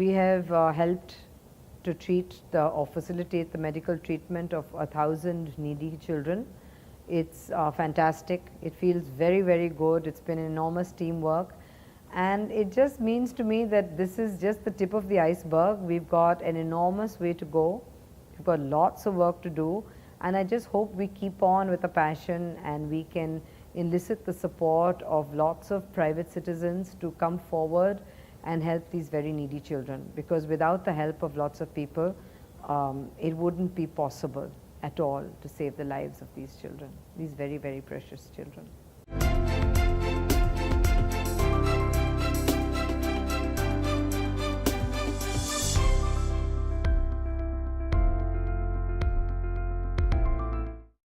we have helped to treat or facilitate the medical treatment of 1,000 needy children. It's fantastic. It feels very, very good. It's been enormous teamwork. And it just means to me that this is just the tip of the iceberg. We've got an enormous way to go. We've got lots of work to do. And I just hope we keep on with a passion and we can elicit the support of lots of private citizens to come forward and help these very needy children. Because without the help of lots of people, it wouldn't be possible at all to save the lives of these children, these very, very precious children.